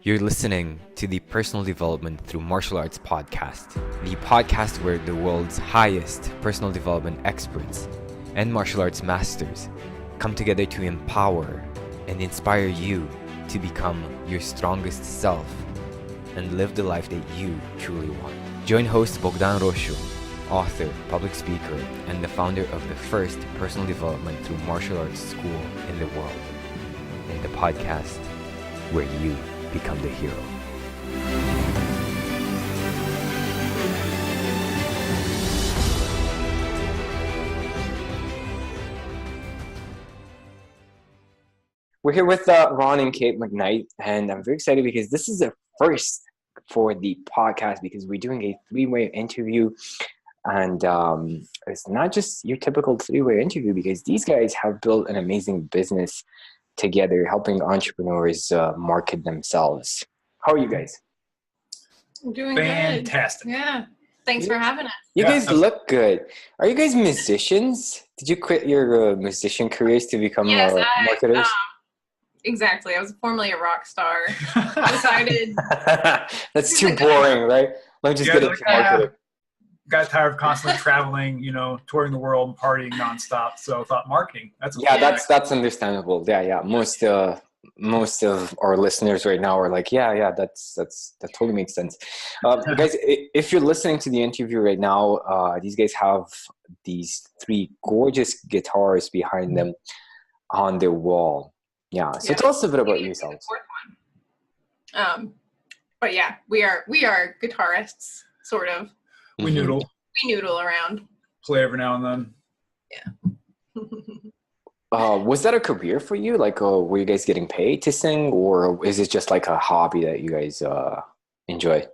You're listening to the Personal Development Through Martial Arts podcast, the podcast where the world's highest personal development experts and martial arts masters come together to empower and inspire you to become your strongest self and live the life that you truly want. Join host Bogdan Rosu, author, public speaker, and the founder of the first personal development through martial arts school in the world, in the podcast where you become the hero. We're here with Ron and Kate McKnight, and I'm very excited because this is a first for the podcast because we're doing a three-way interview. And it's not just your typical three-way interview because these guys have built an amazing business together, helping entrepreneurs market themselves. How are you guys? I'm doing fantastic. Good. Yeah. Thanks for having us. You guys look good. Are you guys musicians? Did you quit your musician careers to become marketers? Exactly. I was formerly a rock star. Decided. That's too boring, right? Let me just get into marketing. Got tired of constantly traveling, touring the world and partying nonstop. So I thought marketing. That's understandable. Yeah. Most of our listeners right now are like, that totally makes sense. Guys, if you're listening to the interview right now, these guys have these three gorgeous guitars behind them on their wall. Yeah. So tell us a bit about yourselves. But yeah, we are guitarists, sort of. We noodle. We noodle around. Play every now and then. Yeah. Was that a career for you? Like, were you guys getting paid to sing, or is it just like a hobby that you guys enjoy?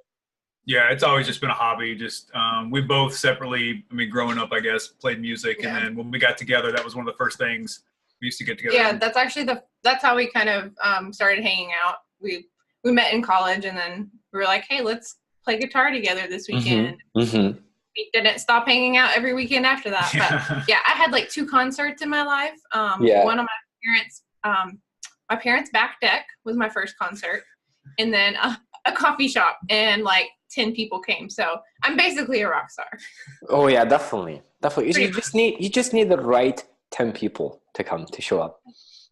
Yeah, it's always just been a hobby. Just we both separately, growing up, I guess, played music, and then when we got together, that was one of the first things we used to get together. Yeah, that's actually that's how we kind of started hanging out. We met in college, and then we were like, hey, let's play guitar together this weekend. Mm-hmm. We didn't stop hanging out every weekend after that. But yeah, I had like 2 concerts in my life. One of my parents' back deck was my first concert, and then a coffee shop, and like 10 people came. So I'm basically a rock star. Oh yeah, definitely. You just need the right 10 people to come to show up.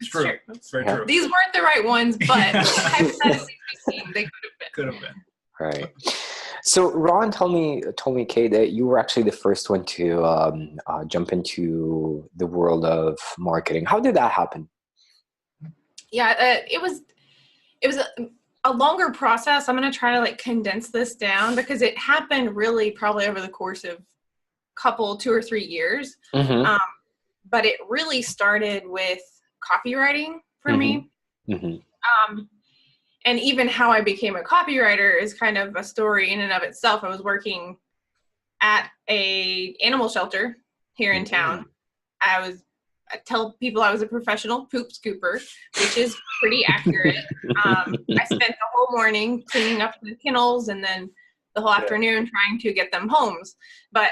It's true. That's very true. These weren't the right ones, but hypothetically speaking, they could have been. Right. So Ron told me, Kay, that you were actually the first one to jump into the world of marketing. How did that happen? Yeah, it was a longer process. I'm going to try to condense this down because it happened really probably over the course of 2 or 3 years. Mm-hmm. But it really started with copywriting for me. Mm-hmm. And even how I became a copywriter is kind of a story in and of itself. I was working at a animal shelter here in town. I tell people I was a professional poop scooper, which is pretty accurate. I spent the whole morning cleaning up the kennels and then the whole afternoon trying to get them homes. But,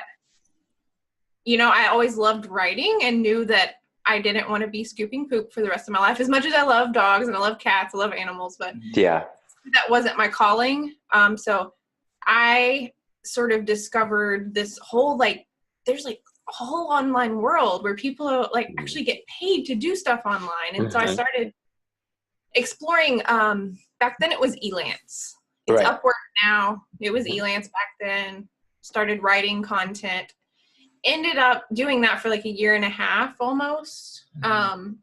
I always loved writing and knew that I didn't want to be scooping poop for the rest of my life. As much as I love dogs and I love cats, I love animals, but that wasn't my calling. So I sort of discovered this whole, there's a whole online world where people actually get paid to do stuff online. And so I started exploring, back then it was Elance. It's Upwork now. It was Elance back then. Started writing content. Ended up doing that for a year and a half almost, and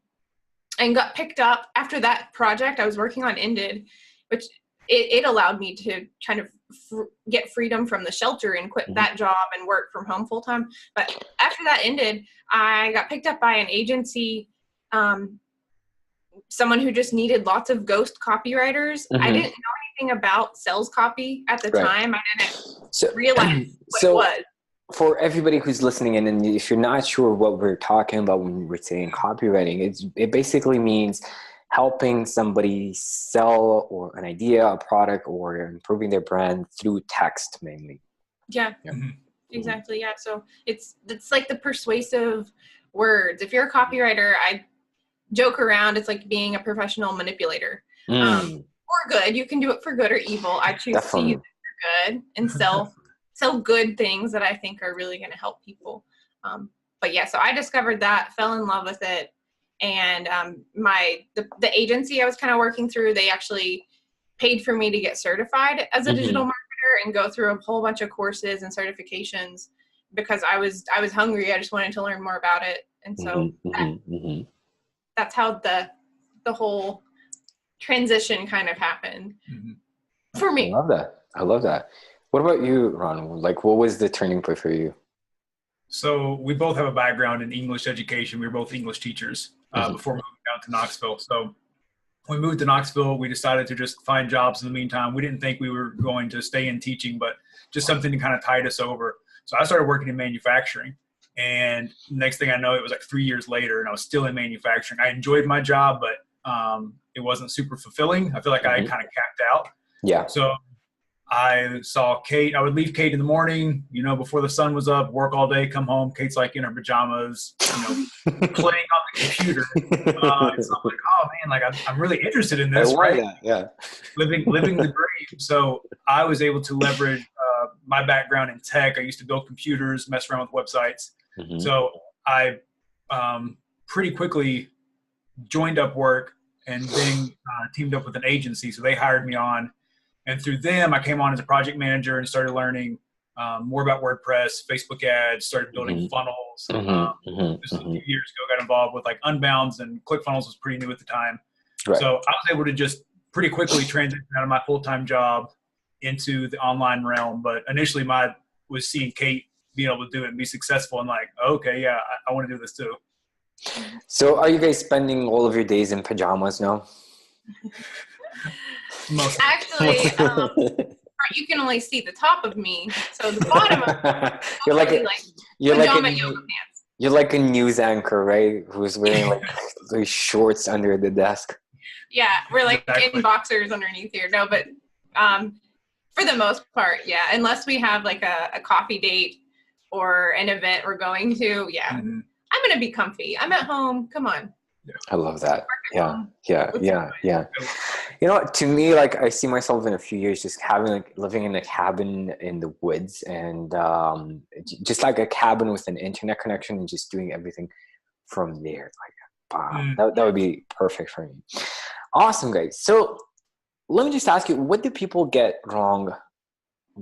got picked up after that project. I was working on ended, which it allowed me to kind of get freedom from the shelter and quit that job and work from home full time. But after that ended, I got picked up by an agency, someone who just needed lots of ghost copywriters. I didn't know anything about sales copy at the time. I didn't realize what it was. For everybody who's listening in, and if you're not sure what we're talking about when we're saying copywriting, it basically means helping somebody sell or an idea, a product, or improving their brand through text mainly. Yeah. Exactly. Yeah. So it's like the persuasive words. If you're a copywriter, I joke around, it's like being a professional manipulator. Or or good. You can do it for good or evil. I choose to use it for good and sell good things that I think are really going to help people. But yeah, so I discovered that, fell in love with it. And the agency I was kind of working through, they actually paid for me to get certified as a digital marketer and go through a whole bunch of courses and certifications because I was hungry. I just wanted to learn more about it. And so that's how the whole transition kind of happened for me. I love that. What about you, Ron? Like, what was the turning point for you? So we both have a background in English education. We were both English teachers before moving down to Knoxville. So when we moved to Knoxville, we decided to just find jobs in the meantime. We didn't think we were going to stay in teaching, but just something to kind of tide us over. So I started working in manufacturing. And next thing I know, it was like 3 years later, and I was still in manufacturing. I enjoyed my job, but it wasn't super fulfilling. I feel like I kind of capped out. Yeah. So I saw Kate. I would leave Kate in the morning, before the sun was up, work all day, come home. Kate's like in her pajamas, playing on the computer. So I'm like, oh man, like I'm really interested in this, right? That. Yeah. Living the dream. So I was able to leverage my background in tech. I used to build computers, mess around with websites. So I pretty quickly joined Upwork and then teamed up with an agency. So they hired me on. And through them, I came on as a project manager and started learning more about WordPress, Facebook ads, started building funnels. Just a few years ago, got involved with like Unbounds, and ClickFunnels was pretty new at the time. Right. So I was able to just pretty quickly transition out of my full-time job into the online realm. But initially, was seeing Kate being able to do it and be successful, and like, okay, yeah, I want to do this too. So are you guys spending all of your days in pajamas now? Actually, you can only see the top of me, so the bottom of you're like pajama yoga pants. You're like a news anchor, right? Who's wearing like those shorts under the desk. Yeah, we're like in boxers underneath here. No, but for the most part, yeah. Unless we have like a coffee date or an event we're going to, yeah. I'm gonna be comfy. I'm at home. Come on. I love that. Yeah. To me, like I see myself in a few years just living in a cabin in the woods, and just like a cabin with an internet connection, and just doing everything from there. Like, wow, that would be perfect for me. Awesome, guys. So let me just ask you, what do people get wrong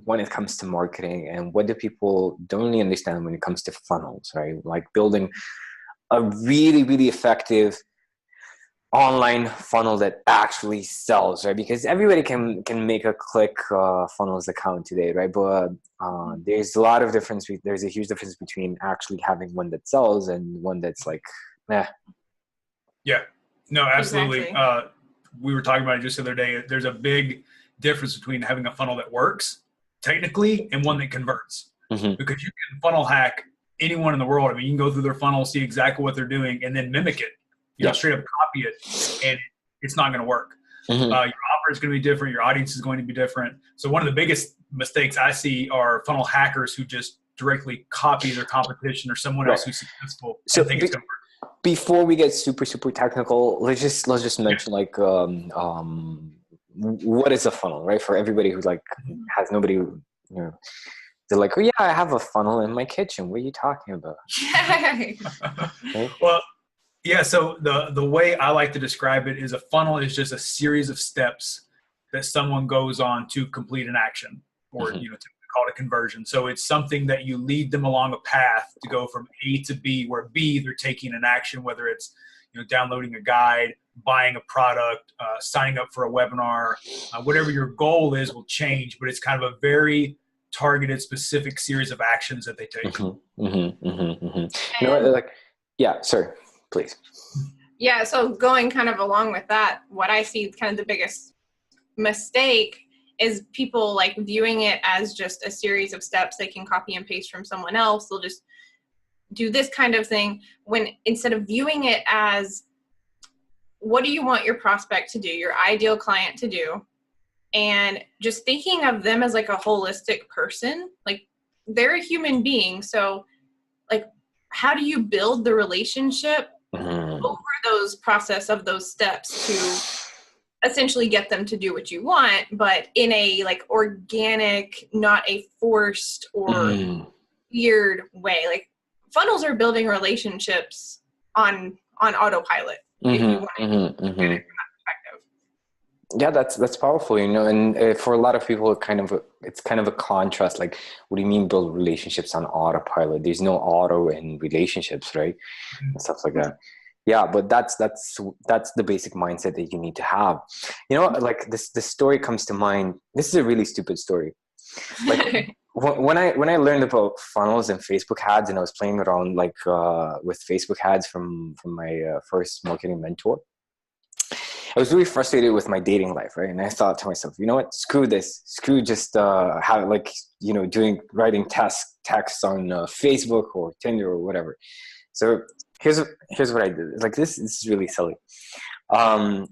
when it comes to marketing, and what do people don't really understand when it comes to funnels, right? Like building a really, really effective online funnel that actually sells, right? Because everybody can make a ClickFunnels account today, right? But there's a lot of difference. There's a huge difference between actually having one that sells and one that's like, meh. Yeah, no, absolutely. Exactly. We were talking about it just the other day. There's a big difference between having a funnel that works technically and one that converts, because you can funnel hack anyone in the world. I mean, you can go through their funnel, see exactly what they're doing, and then mimic it. Straight up copy it, and it's not going to work. Your offer is going to be different. Your audience is going to be different. So one of the biggest mistakes I see are funnel hackers who just directly copy their competition or someone else who's successful and think it's going to work. Before we get super, super technical, let's just mention like what is a funnel, right? For everybody who like has nobody, they're like, oh yeah, I have a funnel in my kitchen. What are you talking about? Right? Well, yeah, so the way I like to describe it is a funnel is just a series of steps that someone goes on to complete an action, or to call it a conversion. So it's something that you lead them along a path to go from A to B, where B, they're taking an action, whether it's downloading a guide, buying a product, signing up for a webinar, whatever your goal is will change, but it's kind of a very targeted, specific series of actions that they take. Yeah, sorry. Please. Yeah, so going kind of along with that, what I see kind of the biggest mistake is people like viewing it as just a series of steps they can copy and paste from someone else. They'll just do this kind of thing, when instead of viewing it as, what do you want your prospect to do, your ideal client to do, and just thinking of them as like a holistic person. Like, they're a human being, so like, how do you build the relationship over those process of those steps to essentially get them to do what you want, but in a like organic, not a forced or weird way. Like funnels are building relationships on autopilot. If you want to look at it from that perspective. Yeah, that's powerful, you know, and for a lot of people, it's kind of a contrast. Like, what do you mean build relationships on autopilot? There's no auto in relationships, right? And stuff like that. Yeah, but that's the basic mindset that you need to have. You know, like this story comes to mind. This is a really stupid story. Like when I learned about funnels and Facebook ads, and I was playing around like with Facebook ads from my first marketing mentor, I was really frustrated with my dating life, right? And I thought to myself, you know what? Screw this. Screw just how like, you know, writing texts on Facebook or Tinder or whatever. So here's what I did. Like this is really silly. I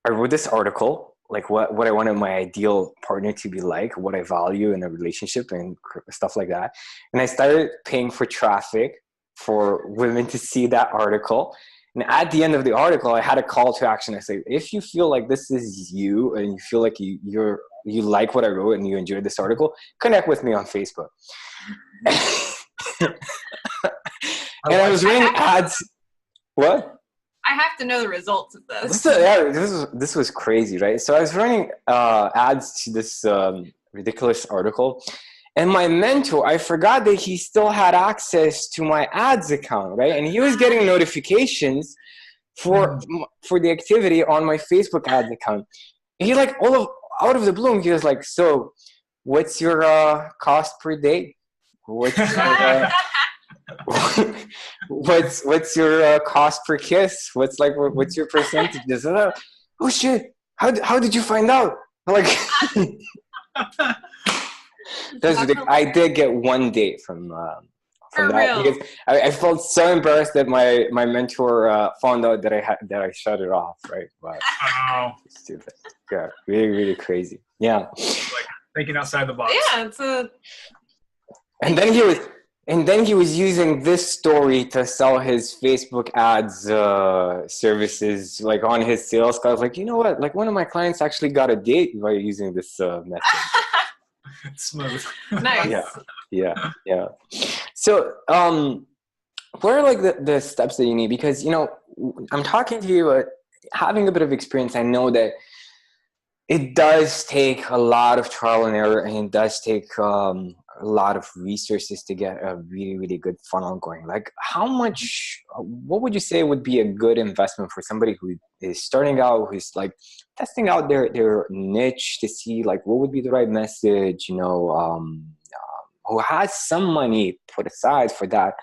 wrote this article, like what I wanted my ideal partner to be like, what I value in a relationship and stuff like that. And I started paying for traffic for women to see that article. And at the end of the article, I had a call to action. I say, if you feel like this is you and you feel like you like what I wrote and you enjoyed this article, connect with me on Facebook. And I was running ads. What? I have to know the results of this. This was crazy, right? So I was running ads to this ridiculous article. And my mentor, I forgot that he still had access to my ads account, right? And he was getting notifications for the activity on my Facebook ads account. And he like out of the blue, he was like, "So, what's your cost per date? What's your cost per kiss? What's your percentage?" Oh shit! How did you find out? Like. I did get one date from that real? because I felt so embarrassed that my mentor found out that I shut it off, right? But stupid. Yeah, really, really crazy. Yeah, like thinking outside the box. Yeah, And then he was using this story to sell his Facebook ads services, like on his sales card. Like, you know what? Like one of my clients actually got a date by using this method. Smooth. Nice. Yeah. So, what are like the steps that you need? Because, you know, I'm talking to you, having a bit of experience. I know that it does take a lot of trial and error, and it does take a lot of resources to get a really, really good funnel going. Like, what would you say would be a good investment for somebody who is starting out, who's like testing out their niche to see like what would be the right message, you know, who has some money put aside for that?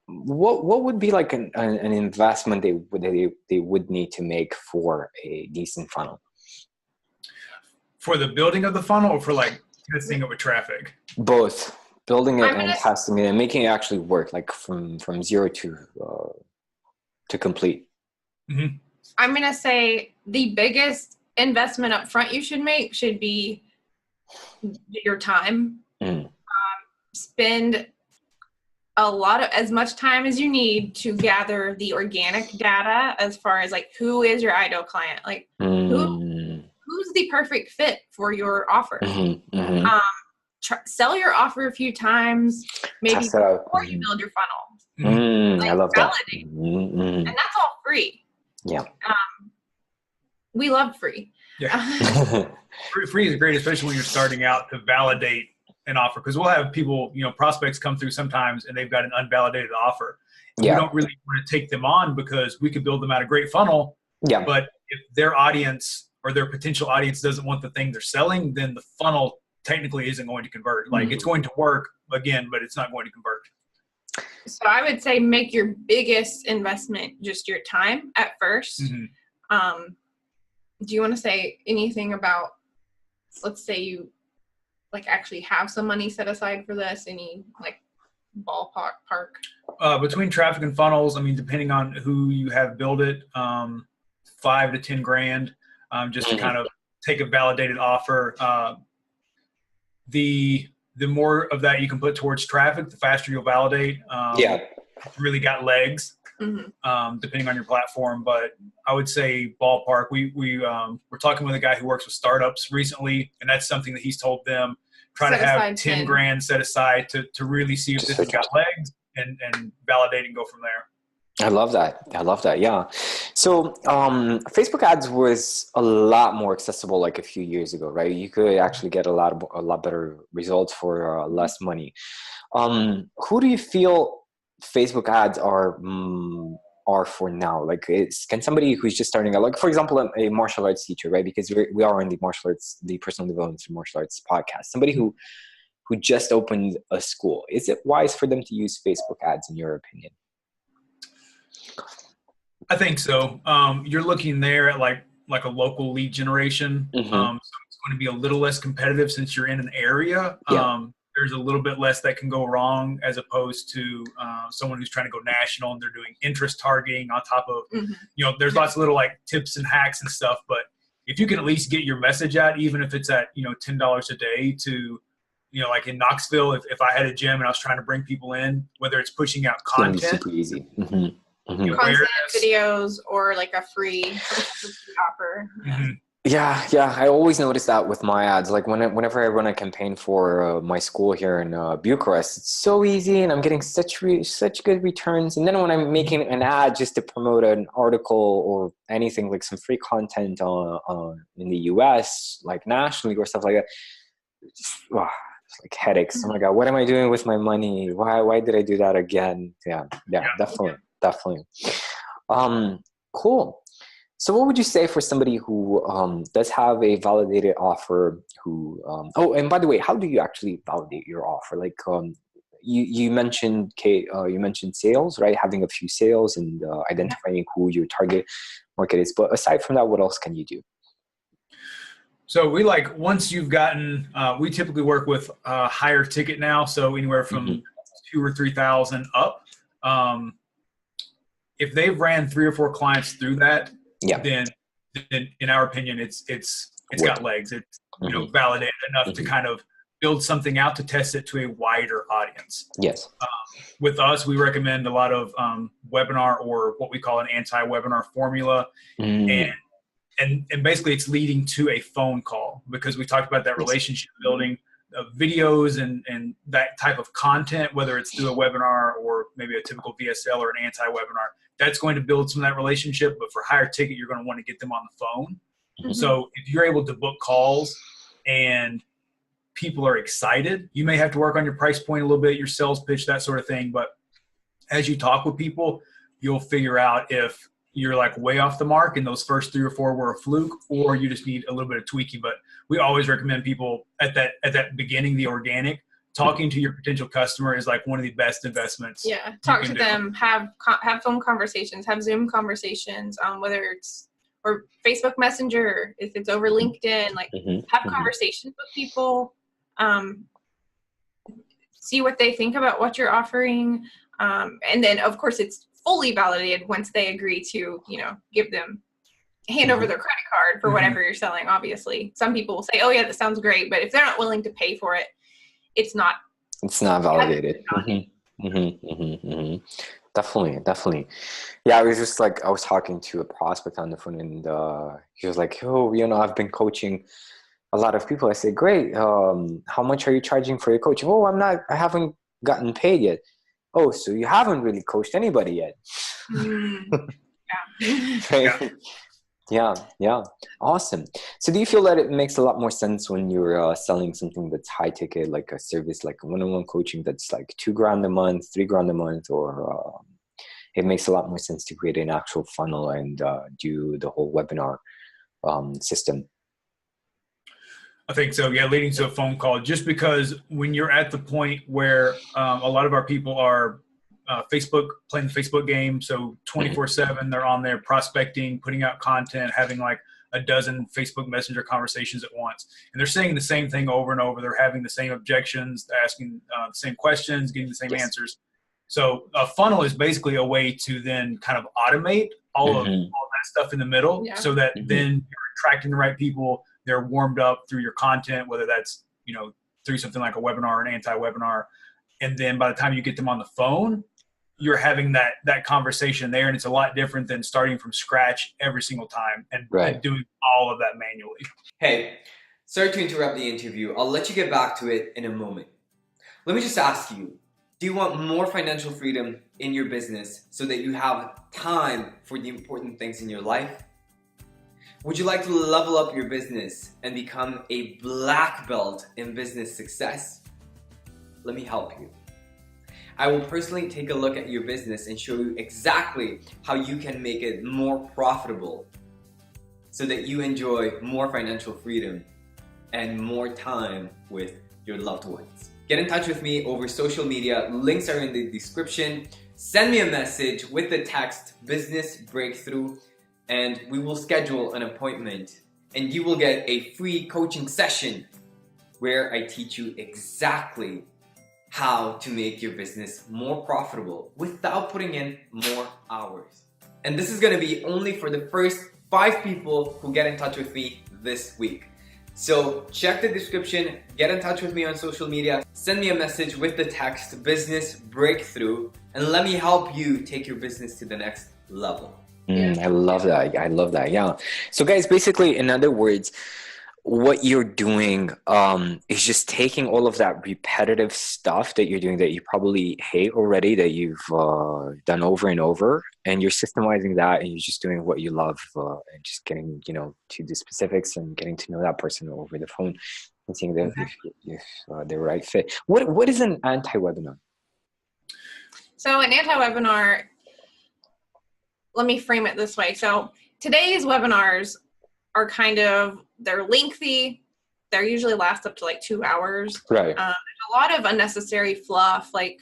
What would be like an investment they would need to make for a decent funnel? For the building of the funnel, or for like testing it with traffic? Both. Building it and testing it and making it actually work, like from zero to complete. I'm gonna say the biggest investment up front you should make should be your time. Spend as much time as you need to gather the organic data as far as like who is your ideal client, like who's the perfect fit for your offer. Sell your offer a few times, maybe before you build your funnel. I love that. And that's all free. Yeah. We love free. Yeah. Free is great, especially when you're starting out, to validate an offer, because we'll have people, you know, prospects come through sometimes and they've got an unvalidated offer. Yeah. We don't really want to take them on because we could build them out a great funnel. Yeah. But if their audience or their potential audience doesn't want the thing they're selling, then the funnel technically isn't going to convert. Like it's going to work again, but it's not going to convert. So I would say make your biggest investment just your time at first. Do you want to say anything about, let's say you like actually have some money set aside for this, any like ballpark? Between traffic and funnels, I mean, depending on who you have build it, $5 to $10,000, just to kind of take a validated offer. The more of that you can put towards traffic, the faster you'll validate. Really got legs. depending on your platform. But I would say ballpark. We're talking with a guy who works with startups recently, and that's something that he's told them, try to have 10 grand set aside to really see if this has got legs and validate and go from there. I love that. Yeah. So, Facebook ads was a lot more accessible like a few years ago, right? You could actually get a lot better results for less money. Who do you feel Facebook ads are for now? Like, can somebody who's just starting out, like for example, a martial arts teacher, right? Because we are in the martial arts, the personal development through martial arts podcast. Somebody who just opened a school, is it wise for them to use Facebook ads in your opinion? I think so. You're looking there at like a local lead generation. So it's going to be a little less competitive since you're in an area. There's a little bit less that can go wrong as opposed to someone who's trying to go national and they're doing interest targeting on top of, there's lots of little like tips and hacks and stuff. But if you can at least get your message out, even if it's at, $10 a day to, like in Knoxville, if I had a gym and I was trying to bring people in, whether it's pushing out content, super easy. Content, videos, or like a free offer. Yeah. I always notice that with my ads. Like whenever I run a campaign for my school here in Bucharest, it's so easy, and I'm getting such good returns. And then when I'm making an ad just to promote an article or anything like some free content in the US, like nationally or stuff like that, it's like headaches. Oh my God, what am I doing with my money? Why did I do that again? Yeah, definitely. Cool. So what would you say for somebody who does have a validated offer and by the way, how do you actually validate your offer? Like you mentioned sales, right? Having a few sales and identifying who your target market is. But aside from that, what else can you do? So once you've gotten, we typically work with higher ticket now. So anywhere from 2,000 or 3,000 up. If they've ran 3 or 4 clients through that, then in our opinion, it's got legs. It's validated enough to kind of build something out to test it to a wider audience. Yes. With us, we recommend a lot of webinar or what we call an anti-webinar formula, and basically it's leading to a phone call, because we talked about that relationship building of videos and that type of content, whether it's through a webinar or maybe a typical VSL or an anti-webinar. That's going to build some of that relationship, but for higher ticket, you're going to want to get them on the phone. So if you're able to book calls and people are excited, you may have to work on your price point a little bit, your sales pitch, that sort of thing. But as you talk with people, you'll figure out if you're like way off the mark and those first 3 or 4 were a fluke, or you just need a little bit of tweaking. But we always recommend people at that beginning, the organic, talking to your potential customer is like one of the best investments. Yeah. Talk to them, have phone conversations, have Zoom conversations, whether it's or Facebook Messenger, if it's over LinkedIn, have conversations with people, see what they think about what you're offering. And then of course it's fully validated once they agree to, hand over their credit card for whatever you're selling. Obviously, some people will say, oh yeah, that sounds great. But if they're not willing to pay for it, it's not validated. Definitely. Yeah, I was talking to a prospect on the phone, and he was like, oh, I've been coaching a lot of people. I said, great. How much are you charging for your coaching? Oh, I haven't gotten paid yet. Oh, so you haven't really coached anybody yet. Right? Yeah. Awesome. So do you feel that it makes a lot more sense when you're selling something that's high ticket, like a service, like one-on-one coaching that's like $2,000 a month, $3,000 a month, or it makes a lot more sense to create an actual funnel and do the whole webinar system? I think so. Yeah. Leading to a phone call, just because when you're at the point where a lot of our people are playing the Facebook game. So 24/7, they're on there prospecting, putting out content, having like a dozen Facebook Messenger conversations at once. And they're saying the same thing over and over. They're having the same objections, asking the same questions, getting the same answers. So a funnel is basically a way to then kind of automate all of that stuff in the middle, so that then you're attracting the right people. They're warmed up through your content, whether that's, through something like a webinar or an anti-webinar. And then by the time you get them on the phone, you're having that conversation there, and it's a lot different than starting from scratch every single time and doing all of that manually. Hey, sorry to interrupt the interview. I'll let you get back to it in a moment. Let me just ask you, do you want more financial freedom in your business so that you have time for the important things in your life? Would you like to level up your business and become a black belt in business success? Let me help you. I will personally take a look at your business and show you exactly how you can make it more profitable so that you enjoy more financial freedom and more time with your loved ones. Get in touch with me over social media. Links are in the description. Send me a message with the text Business Breakthrough and we will schedule an appointment and you will get a free coaching session where I teach you exactly how to make your business more profitable without putting in more hours. And this is going to be only for the first 5 people who get in touch with me this week. So check the description, get in touch with me on social media, send me a message with the text Business Breakthrough, and let me help you take your business to the next level. I love that. I love that. Yeah. So guys, basically, in other words, what you're doing is just taking all of that repetitive stuff that you're doing that you probably hate already, that you've done over and over, and you're systemizing that, and you're just doing what you love, and just getting to the specifics and getting to know that person over the phone and seeing if they're the right fit. What is an anti-webinar? So an anti-webinar, let me frame it this way. So today's webinars are they're lengthy. They usually last up to like 2 hours. Right. There's a lot of unnecessary fluff, like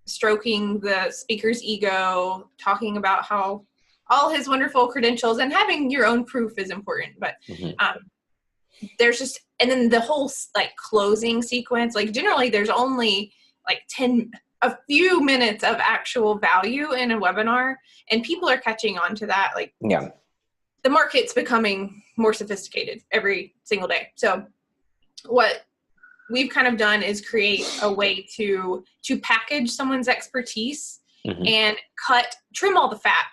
stroking the speaker's ego, talking about how all his wonderful credentials, and having your own proof is important. But there's just, and then the whole like closing sequence, like generally there's only like a few minutes of actual value in a webinar, and people are catching on to that. Like, yeah. The market's becoming more sophisticated every single day. So what we've kind of done is create a way to package someone's expertise and trim all the fat,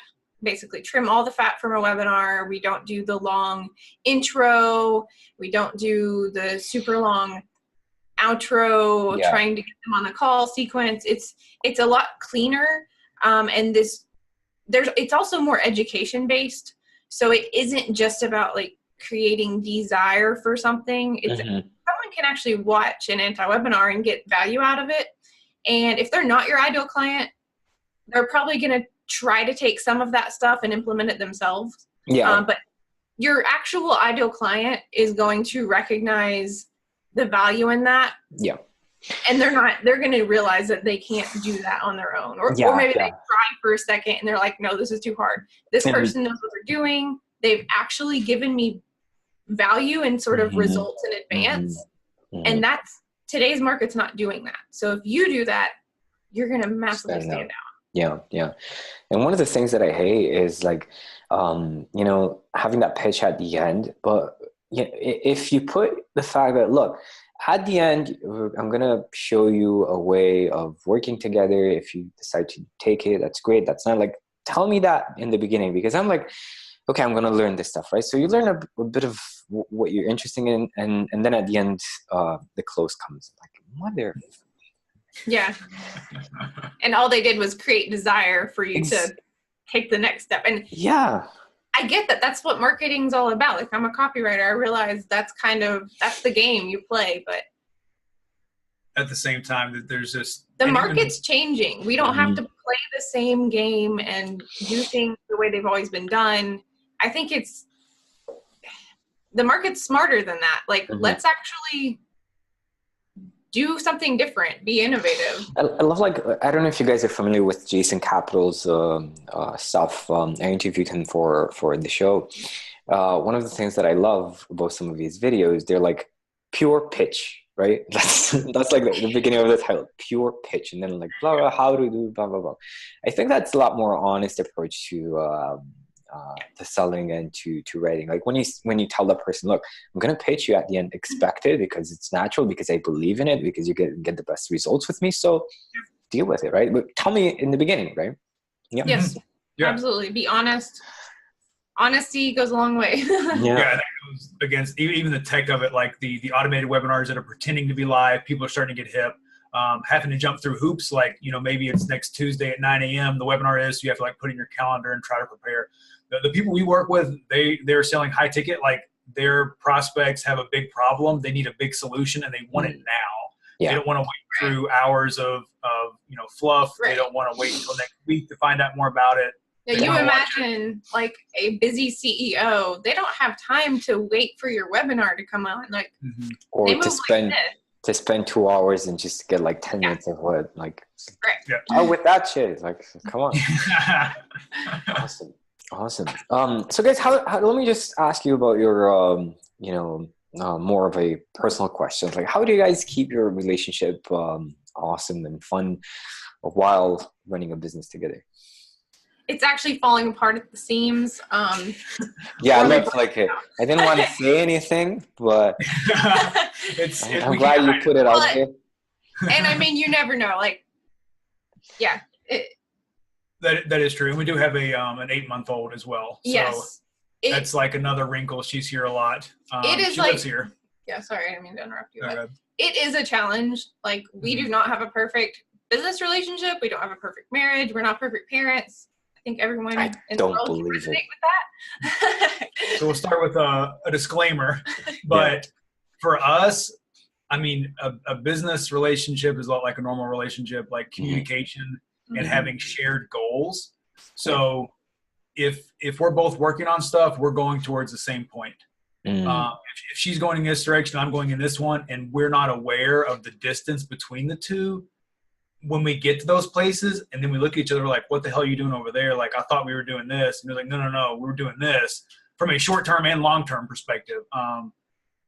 basically trim all the fat from a webinar. We don't do the long intro. We don't do the super long outro, trying to get them on the call sequence. It's a lot cleaner. And it's also more education based. So it isn't just about like creating desire for something. It's someone can actually watch an anti-webinar and get value out of it. And if they're not your ideal client, they're probably going to try to take some of that stuff and implement it themselves. Yeah. But your actual ideal client is going to recognize the value in that. Yeah. And they're going to realize that they can't do that on their own. Or maybe they try for a second and they're like, no, this is too hard. This person knows what they're doing. They've actually given me value and sort of results in advance. And today's market's not doing that. So if you do that, you're going to massively stand out. Yeah. Yeah. And one of the things that I hate is like, having that pitch at the end, but if you put the fact that, look, at the end, I'm going to show you a way of working together. If you decide to take it, that's great. That's not like, tell me that in the beginning, because I'm like, okay, I'm going to learn this stuff, right? So you learn a bit of what you're interested in. And then at the end, the close comes. Like, mother. Yeah. And all they did was create desire for you to take the next step. And yeah. I get that. That's what marketing's all about. Like, I'm a copywriter. I realize that's the game you play, but at the same time that there's this, the market's changing. We don't have to play the same game and do things the way they've always been done. I think the market's smarter than that. Like, let's actually do something different, be innovative. I love, like, I don't know if you guys are familiar with Jason Capital's stuff. I interviewed him for the show. One of the things that I love about some of his videos, they're like pure pitch, right? That's like the beginning of the title, pure pitch. And then like, blah, blah, how to do, blah, blah, blah. I think that's a lot more honest approach to selling and to writing. Like when you tell the person, look, I'm going to pitch you at the end, expect it because it's natural, because I believe in it, because you get the best results with me. So deal with it, right? But tell me in the beginning, right? Yeah. Yes, Yeah. absolutely. Be honest. Honesty goes a long way. Yeah, that goes against even the tech of it, like the automated webinars that are pretending to be live. People are starting to get hip, having to jump through hoops. Like, maybe it's next Tuesday at 9 a.m. The webinar is, so you have to like put in your calendar and try to prepare. The people we work with, they're selling high ticket. Like, their prospects have a big problem. They need a big solution, and they want it now. Yeah. They don't want to wait through hours of fluff. Right. They don't want to wait until next week to find out more about it. Yeah, you imagine like a busy CEO, they don't have time to wait for your webinar to come on. Like, or they to move spend 2 hours and just get like 10 minutes of what, like, right. oh, with that shit, like, come on. Awesome. So guys, how let me just ask you about your more of a personal question. Like, how do you guys keep your relationship awesome and fun while running a business together? It's actually falling apart at the seams. Yeah, I looked like it. I didn't want to say anything, but I'm glad you put it out there. And I mean, you never know. Like, yeah. That is true. And we do have an 8-month-old as well. So yes. That's like another wrinkle. She's here a lot. It is, she like, lives here. Yeah, sorry, I didn't mean to interrupt you. But it is a challenge. Like, we do not have a perfect business relationship. We don't have a perfect marriage. We're not perfect parents. I think everyone in the world can resonate with that. So we'll start with a disclaimer. But for us, I mean, a business relationship is a lot like a normal relationship, like communication and having shared goals. So if we're both working on stuff, we're going towards the same point. If she's going in this direction, I'm going in this one, and we're not aware of the distance between the two, when we get to those places and then we look at each other like, what the hell are you doing over there? Like, I thought we were doing this. And they're like, no, we're doing this, from a short-term and long-term perspective.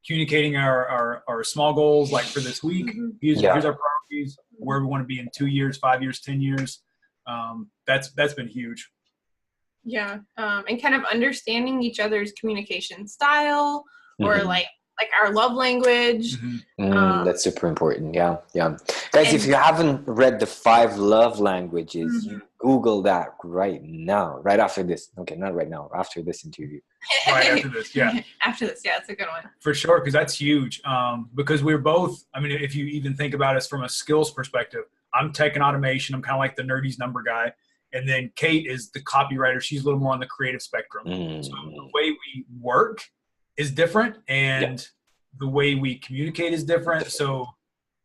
Communicating our small goals, like for this week, here's our priorities, where we want to be in 2 years, 5 years, 10 years. That's been huge. Yeah. And kind of understanding each other's communication style, or like our love language. That's super important. Yeah. Guys, if you haven't read the 5 love languages, you Google that right now, right after this. Okay, not right now, after this interview. Right after this, yeah. After this, yeah, it's a good one. For sure, because that's huge. Because we're both, I mean, if you even think about us from a skills perspective, I'm tech and automation. I'm kind of like the nerdy's number guy. And then Kate is the copywriter. She's a little more on the creative spectrum. So the way we work is different, and the way we communicate is different. So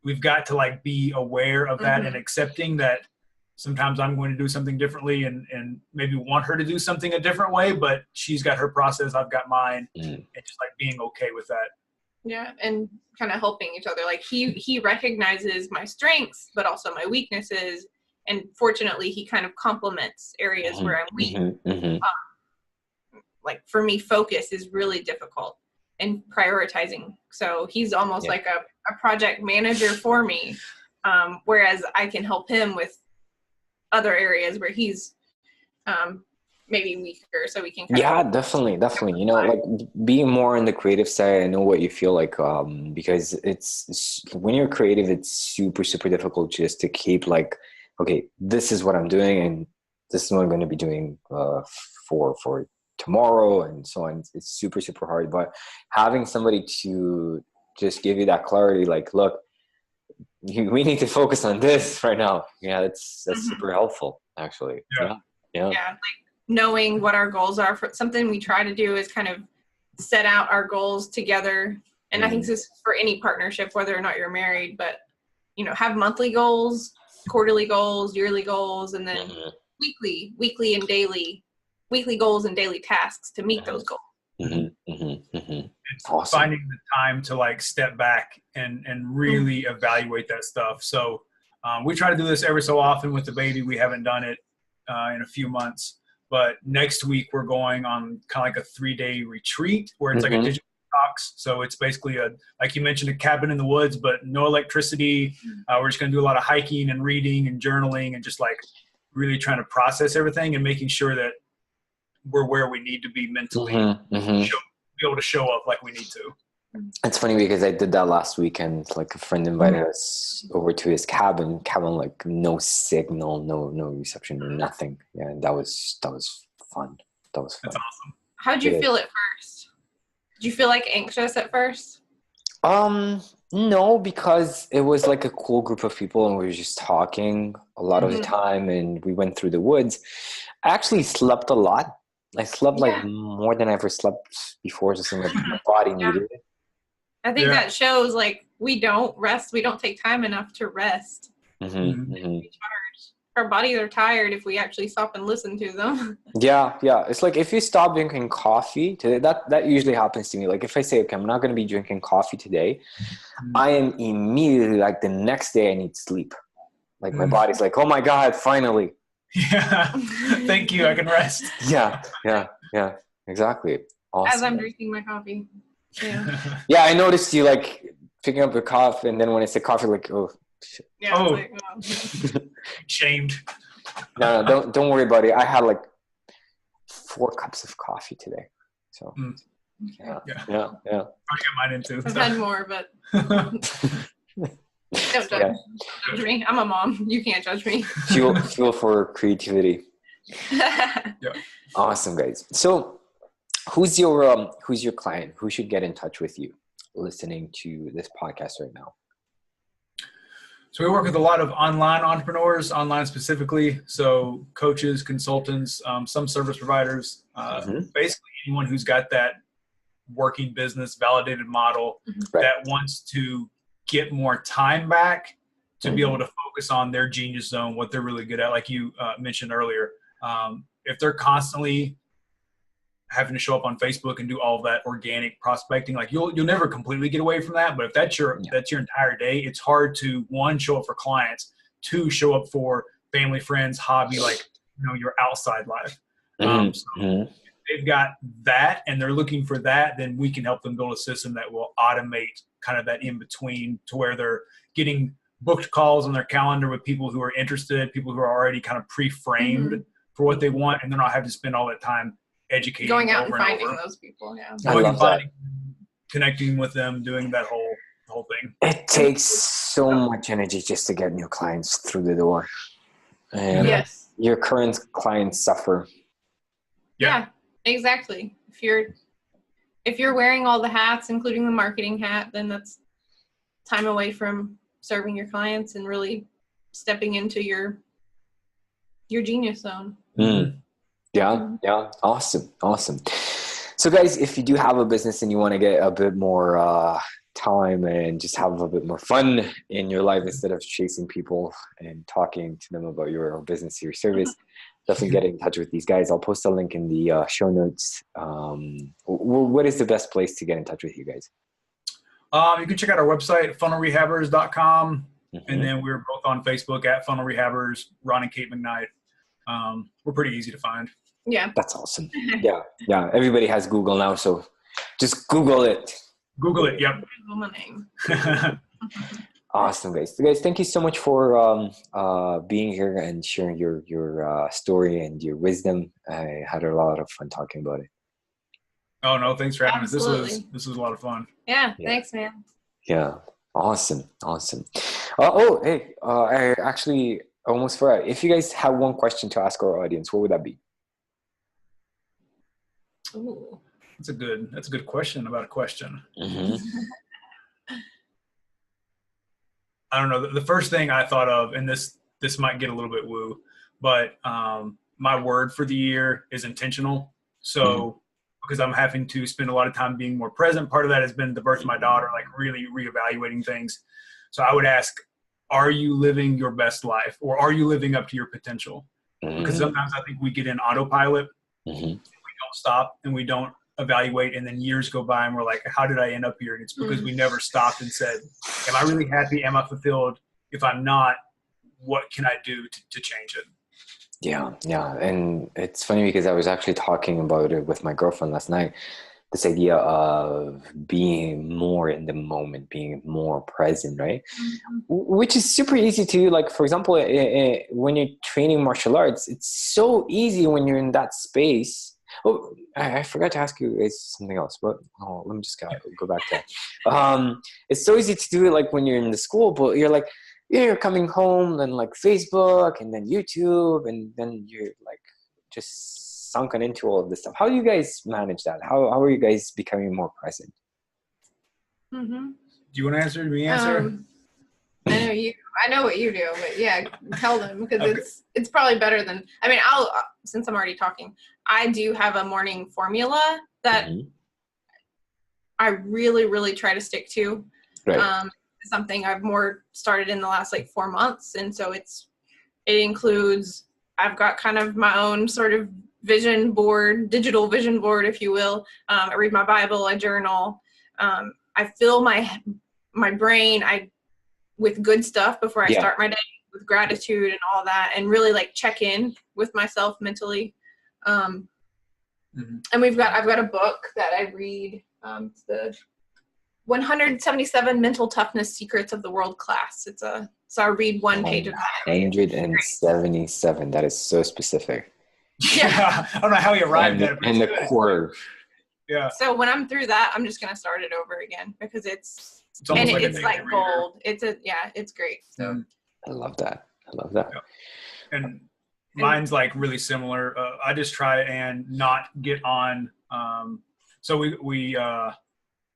we've got to like be aware of that and accepting that sometimes I'm going to do something differently and maybe want her to do something a different way, but she's got her process, I've got mine, and just like being okay with that. Yeah, and kind of helping each other. Like he recognizes my strengths, but also my weaknesses. And fortunately, he kind of complements areas where I'm weak. Like for me, focus is really difficult, and prioritizing. So he's almost like a project manager for me, whereas I can help him with other areas where he's maybe weaker, so we can definitely. You know, like being more on the creative side, I know what you feel like, because it's when you're creative, it's super difficult just to keep like, okay, this is what I'm doing and this is what I'm going to be doing for tomorrow and so on. It's super hard, but having somebody to just give you that clarity, like, look, we need to focus on this right now. Yeah, that's super helpful, actually. Yeah. Like knowing what our goals are. For something we try to do is kind of set out our goals together. And I think this is for any partnership, whether or not you're married, but have monthly goals, quarterly goals, yearly goals, and then weekly and daily goals and daily tasks to meet those goals. It's awesome. Finding the time to like step back and really evaluate that stuff. So we try to do this every so often with the baby. We haven't done it in a few months, but next week we're going on kind of like a 3-day retreat where it's like a digital detox. So it's basically like you mentioned, a cabin in the woods, but no electricity. We're just going to do a lot of hiking and reading and journaling and just like really trying to process everything and making sure that we're where we need to be mentally, be able to show up like we need to. It's funny because I did that last weekend. Like a friend invited us over to his cabin. Like no signal, no reception, no nothing. Yeah, and that was fun. That was fun. That's awesome. How did you feel at first? Did you feel like anxious at first? No, because it was like a cool group of people and we were just talking a lot of the time, and we went through the woods. I actually slept a lot. I slept like more than I ever slept before, just like my body needed it. I think that shows like we don't rest. We don't take time enough to rest. Recharge. Our bodies are tired if we actually stop and listen to them. Yeah. It's like if you stop drinking coffee today, that usually happens to me. Like if I say, okay, I'm not going to be drinking coffee today, I am immediately like the next day I need sleep. Like my body's like, oh my God, finally. Yeah. Thank you. I can rest. Yeah. Exactly. Awesome. As I'm drinking my coffee. Yeah, I noticed you like picking up your coffee, and then when I said coffee, like, oh shit. Yeah. Oh. Like, Shamed. No, don't worry about it. I had like 4 cups of coffee today. So yeah. I got mine in too. I've had more, but don't judge me. I'm a mom. You can't judge me. Fuel for creativity. Awesome, guys. So who's your client? Who should get in touch with you listening to this podcast right now? So we work with a lot of online entrepreneurs, online specifically. So coaches, consultants, some service providers, basically anyone who's got that working business validated model that wants to get more time back to be able to focus on their genius zone, what they're really good at. Like you mentioned earlier, if they're constantly having to show up on Facebook and do all of that organic prospecting, like you'll never completely get away from that. But if that's your entire day, it's hard to, 1, show up for clients, 2, show up for family, friends, hobby, like, your outside life. So if they've got that and they're looking for that, then we can help them build a system that will automate kind of that in between, to where they're getting booked calls on their calendar with people who are interested, people who are already kind of pre-framed for what they want, and they're not having to spend all that time educating, going out and finding those people. Connecting with them, doing that whole thing. It takes so much energy just to get new clients through the door, and your current clients suffer. Yeah, exactly. If you're wearing all the hats, including the marketing hat, then that's time away from serving your clients and really stepping into your genius zone. Yeah. Awesome. So guys, if you do have a business and you want to get a bit more time and just have a bit more fun in your life instead of chasing people and talking to them about your business, your service, definitely get in touch with these guys. I'll post a link in the show notes. What is the best place to get in touch with you guys? You can check out our website, funnelrehabbers.com. And then we're both on Facebook at Funnel Rehabbers, Ron and Kate McKnight. We're pretty easy to find. Yeah. That's awesome. Yeah. Everybody has Google now, so just Google it. Yep. Google my name. Awesome, guys. So guys, thank you so much for being here and sharing your story and your wisdom. I had a lot of fun talking about it. Oh no, thanks for having us. This was a lot of fun. Yeah. Thanks, man. Yeah. Awesome. Hey, I actually almost forgot. If you guys have one question to ask our audience, what would that be? Ooh. That's a good question about a question. I don't know. The first thing I thought of, and this might get a little bit woo, but my word for the year is intentional. So because I'm having to spend a lot of time being more present, part of that has been the birth of my daughter, like really reevaluating things. So I would ask, are you living your best life, or are you living up to your potential? Because sometimes I think we get in autopilot, and we don't stop and we don't evaluate, and then years go by and we're like, how did I end up here? And it's because we never stopped and said, am I really happy? Am I fulfilled? If I'm not, what can I do to change it? Yeah. And it's funny because I was actually talking about it with my girlfriend last night. This idea of being more in the moment, being more present, right? Which is super easy to do. Like, for example, when you're training martial arts, it's so easy when you're in that space Oh, I forgot to ask you something else, but let me just go back to that. It's so easy to do it like when you're in the school, but you're like, you're coming home and like Facebook and then YouTube, and then you're like just sunken into all of this stuff. How do you guys manage that? How are you guys becoming more present? Mm-hmm. Do you want to answer? Do we answer? I know what you do, but yeah, tell them, because Okay. it's probably better than, I mean, since I'm already talking, I do have a morning formula that I really, really try to stick to. Right. Something I've more started in the last like 4 months. And so it includes, I've got kind of my own sort of vision board, digital vision board, if you will. I read my Bible, I journal. I fill my brain with good stuff before I start my day, with gratitude and all that, and really like check in with myself mentally. And I've got a book that I read. It's the 177 Mental Toughness Secrets of the World Class. So I read one page of that. 177. That is so specific. Yeah. I don't know how you arrived at it. And the core. Yeah. So when I'm through that, I'm just gonna start it over again, because it's like gold. It's great. So I love that. Yeah. And mine's like really similar. I just try and not get on. So we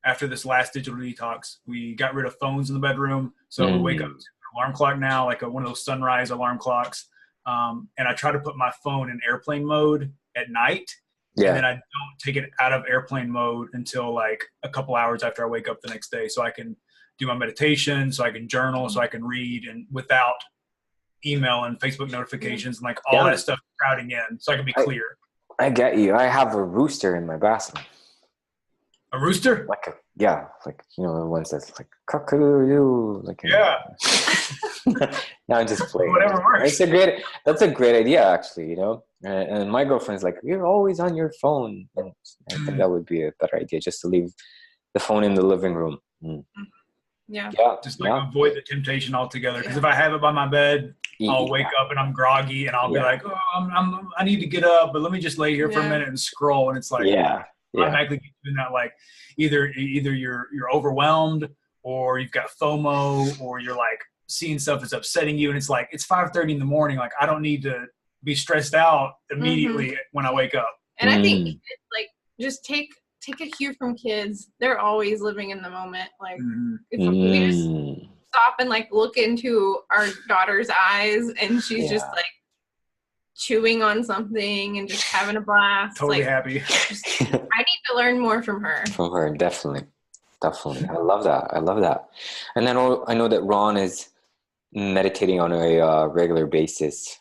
after this last digital detox, we got rid of phones in the bedroom. So we wake up to an alarm clock now, like one of those sunrise alarm clocks. And I try to put my phone in airplane mode at night. Yeah. And then I don't take it out of airplane mode until like a couple hours after I wake up the next day, so I can do my meditation, so I can journal, so I can read, and without email and Facebook notifications and like all that stuff crowding in, so I can be clear. I get you. I have a rooster in my bathroom. A rooster? Like the ones that's like cock-a-doodle, like No, I'm just playing. Whatever works. That's a great idea, actually. And my girlfriend's like, you're always on your phone, and I think that would be a better idea, just to leave the phone in the living room. Yeah. Just avoid the temptation altogether. Because if I have it by my bed, I'll wake up and I'm groggy, and I'll be like, oh, I need to get up, but let me just lay here for a minute and scroll. And it's like, automatically doing that. Like either you're overwhelmed, or you've got FOMO, or you're like seeing stuff that's upsetting you, and it's like it's 5:30 in the morning. Like I don't need to be stressed out immediately when I wake up. And I think it's like just take a cue from kids. They're always living in the moment. Like if we just stop and like look into our daughter's eyes, and she's just like chewing on something and just having a blast. Totally happy. I need to learn more from her. Definitely. I love that. And then I know that Ron is meditating on a regular basis.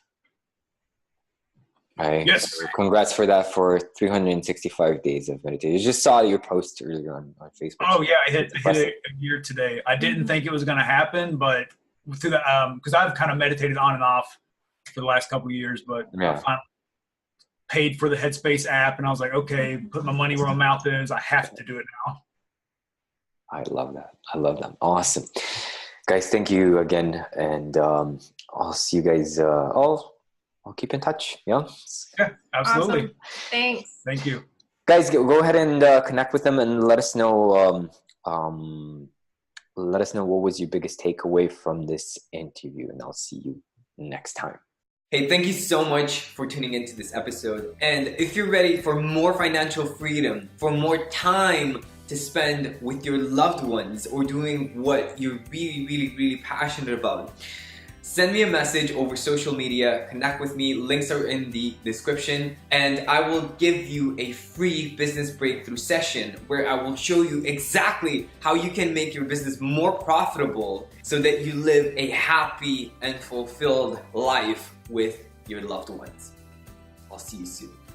Right? Yes. Congrats for that, for 365 days of meditation. I just saw your post earlier on Facebook. Oh yeah, I hit a year today. I didn't think it was going to happen, but through the because I've kind of meditated on and off for the last couple of years, but I finally paid for the Headspace app, and I was like, okay, put my money where my mouth is. I have to do it now. I love that. Awesome. Guys, thank you again. And I'll see you guys. I'll keep in touch. Yeah, absolutely. Awesome. Thanks. Thank you. Guys, go ahead and connect with them and let us know. Let us know what was your biggest takeaway from this interview, and I'll see you next time. Hey, thank you so much for tuning into this episode. And if you're ready for more financial freedom, for more time to spend with your loved ones, or doing what you're really, really, really passionate about, send me a message over social media, connect with me, links are in the description, and I will give you a free business breakthrough session where I will show you exactly how you can make your business more profitable so that you live a happy and fulfilled life with your loved ones. I'll see you soon.